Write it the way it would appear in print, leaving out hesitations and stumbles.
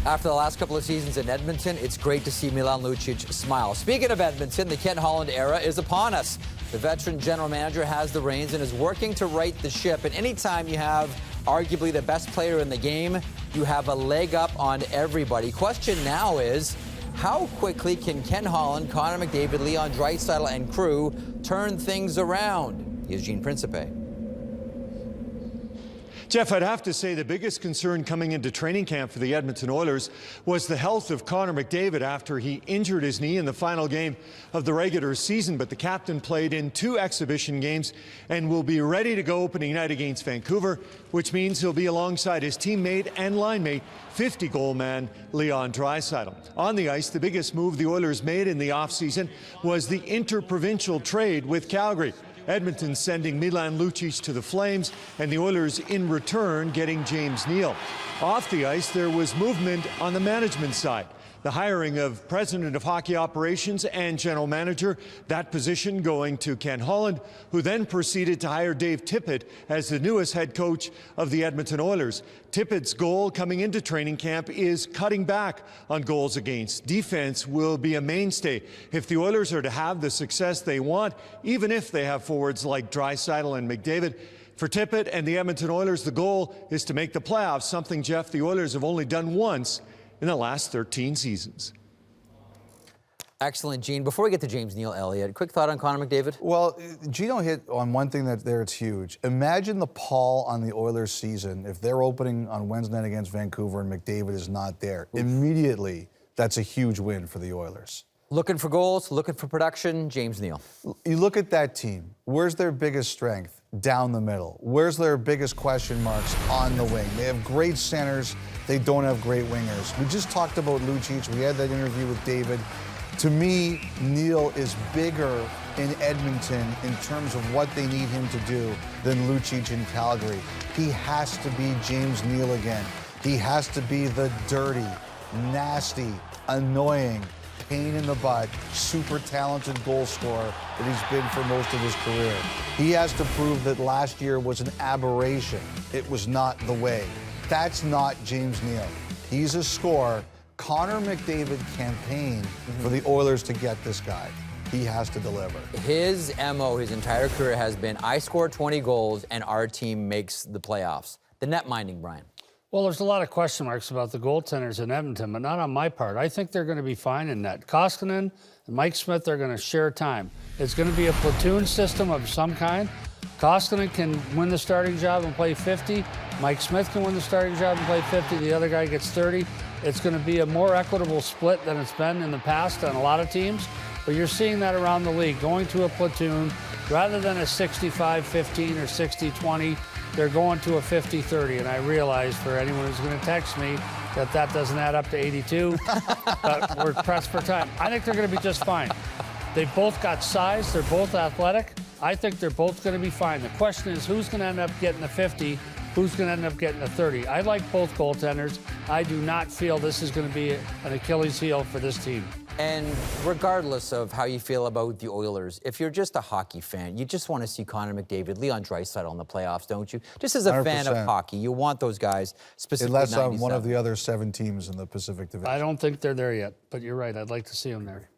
After the last couple of seasons in Edmonton, it's great to see Milan Lucic smile. Speaking of Edmonton, the Ken Holland era is upon us. The veteran general manager has the reins and is working to right the ship. And anytime you have arguably the best player in the game, you have a leg up on everybody. Question now is, how quickly can Ken Holland, Connor McDavid, Leon Draisaitl, and crew turn things around? Here's Gene Principe. Jeff, I'd have to say the biggest concern coming into training camp for the Edmonton Oilers was the health of Connor McDavid after he injured his knee in the final game of the regular season. But the captain played in 2 exhibition games and will be ready to go opening night against Vancouver, which means he'll be alongside his teammate and linemate, 50-goal man Leon Draisaitl. On the ice, the biggest move the Oilers made in the offseason was the interprovincial trade with Calgary. Edmonton sending Milan Lucic to the Flames, and the Oilers in return getting James Neal. Off the ice, there was movement on the management side. The hiring of President of Hockey Operations and General Manager, that position going to Ken Holland, who then proceeded to hire Dave Tippett as the newest head coach of the Edmonton Oilers. Tippett's goal coming into training camp is cutting back on goals against. Defense will be a mainstay if the Oilers are to have the success they want, even if they have forwards like Draisaitl and McDavid. For Tippett and the Edmonton Oilers, the goal is to make the playoffs, something, Jeff, the Oilers have only done once in the last 13 seasons. Excellent, Gene. Before we get to James Neal, Elliott, quick thought on Connor McDavid? Well, Gino hit on one thing it's huge. Imagine the pall on the Oilers season if they're opening on Wednesday night against Vancouver and McDavid is not there. Oof. Immediately, that's a huge win for the Oilers. Looking for goals, looking for production, James Neal. You look at that team. Where's their biggest strength? Down the middle. Where's their biggest question marks? On the wing. They have great centers. They don't have great wingers. We just talked about Lucic. We had that interview with David. To me, Neal is bigger in Edmonton in terms of what they need him to do than Lucic in Calgary. He has to be James Neal again. He has to be the dirty, nasty, annoying, pain in the butt, super talented goal scorer that he's been for most of his career. He has to prove that last year was an aberration. It was not the way. That's not James Neal. He's a scorer. Connor McDavid campaigned for the Oilers to get this guy. He has to deliver. His MO his entire career has been, I score 20 goals and our team makes the playoffs. The net minding, Brian. Well, there's a lot of question marks about the goaltenders in Edmonton, but not on my part. I think they're going to be fine in net. Koskinen and Mike Smith are going to share time. It's going to be a platoon system of some kind. Koskinen can win the starting job and play 50. Mike Smith can win the starting job and play 50. The other guy gets 30. It's going to be a more equitable split than it's been in the past on a lot of teams. But you're seeing that around the league, going to a platoon rather than a 65-15 or 60-20. They're going to a 50-30, and I realize for anyone who's going to text me that doesn't add up to 82, but we're pressed for time. I think they're going to be just fine. They've both got size. They're both athletic. I think they're both going to be fine. The question is who's going to end up getting the 50, who's going to end up getting the 30. I like both goaltenders. I do not feel this is going to be an Achilles heel for this team. And regardless of how you feel about the Oilers, if you're just a hockey fan, you just want to see Connor McDavid, Leon Draisaitl in the playoffs, don't you? Just as a 100%. Fan of hockey, you want those guys, specifically unless on one of the other 7 teams in the Pacific Division. I don't think they're there yet, but you're right. I'd like to see them there.